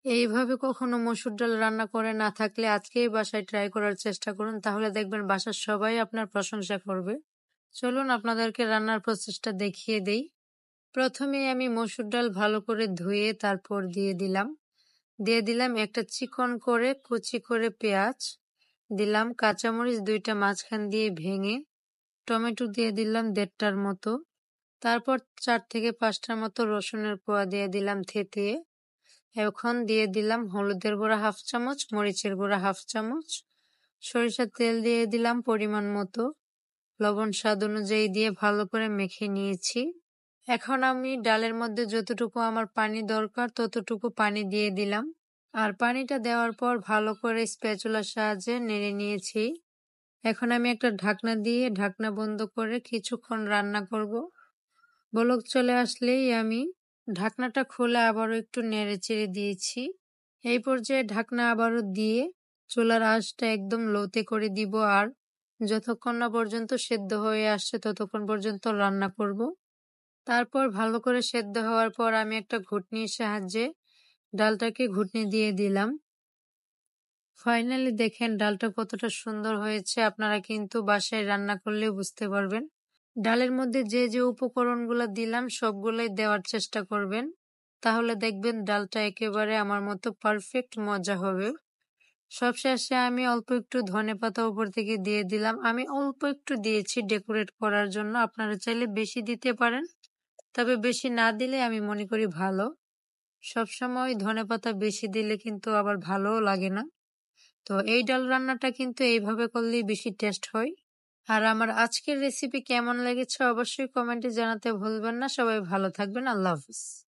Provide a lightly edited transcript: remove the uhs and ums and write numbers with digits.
এইভাবে কখনো মসুর ডাল রান্না করে না থাকলে আজকেই বাসায় ট্রাই করার চেষ্টা করুন, তাহলে দেখবেন বাসার সবাই আপনার প্রশংসা করবে। চলুন আপনাদেরকে রান্নার প্রসেসটা দেখিয়ে দেই। প্রথমেই আমি মসুর ডাল ভালো করে ধুয়ে তারপর দিয়ে দিলাম একটা চিকন করে কুচি করে পেঁয়াজ, দিলাম কাঁচামরিচ 2টা মাঝখান দিয়ে ভেঙে, টমেটো দিয়ে দিলাম 1.5টার মতো, তারপর 4 থেকে 5টার মতো রসুনের কোয়া দিয়ে দিলাম থেতিয়ে। এখন দিয়ে দিলাম হলুদের গুঁড়া 1/2 চামচ, মরিচের গুঁড়া 1/2 চামচ, সরিষার তেল দিয়ে দিলাম পরিমাণ মতো, লবণ স্বাদ অনুযায়ী দিয়ে ভালো করে মেখে নিয়েছি। এখন আমি ডালের মধ্যে যতটুকু আমার পানি দরকার ততটুকু পানি দিয়ে দিলাম, আর পানিটা দেওয়ার পর ভালো করে স্প্যাচুলার সাহায্যে নেড়ে নিয়েছি। এখন আমি একটা ঢাকনা দিয়ে ঢাকনা বন্ধ করে কিছুক্ষণ রান্না করব। বলক চলে আসলেই আমি ঢাকনাটা খুলে আবারও একটু নেড়ে চেড়ে দিয়েছি। এই পর্যায়ে ঢাকনা আবারও দিয়ে চুলার আঁচটা একদম লোতে করে দিব, আর যতক্ষণ না পর্যন্ত সেদ্ধ হয়ে আসছে ততক্ষণ পর্যন্ত রান্না করব। তারপর ভালো করে সেদ্ধ হওয়ার পর আমি একটা ঘুটনির সাহায্যে ডালটাকে ঘুটনি দিয়ে দিলাম। ফাইনালি দেখেন ডালটা কতটা সুন্দর হয়েছে, আপনারা কিন্তু বাসায় রান্না করলে বুঝতে পারবেন। ডালের মধ্যে যে যে উপকরণগুলো দিলাম সবগুলোই দেওয়ার চেষ্টা করবেন, তাহলে দেখবেন ডালটা একেবারে আমার মতো পারফেক্ট মজা হবে। সবশেষে আমি অল্প একটু ধনেপাতা উপর থেকে দিয়ে দিলাম। আমি অল্প একটু দিয়েছি ডেকোরেট করার জন্য, আপনারা চাইলে বেশি দিতে পারেন, তবে বেশি না দিলে আমি মনে করি ভালো। সবসময় ধনেপাতা বেশি দিলে কিন্তু আবার ভালোও লাগে না। তো এই ডাল রান্নাটা কিন্তু এইভাবে করলেই বেশি টেস্ট হয়। আর আমার আজকের রেসিপি কেমন লেগেছে অবশ্যই কমেন্টে জানাতে ভুলবেন না। সবাই ভালো থাকবেন। আল্লাহ হাফিজ।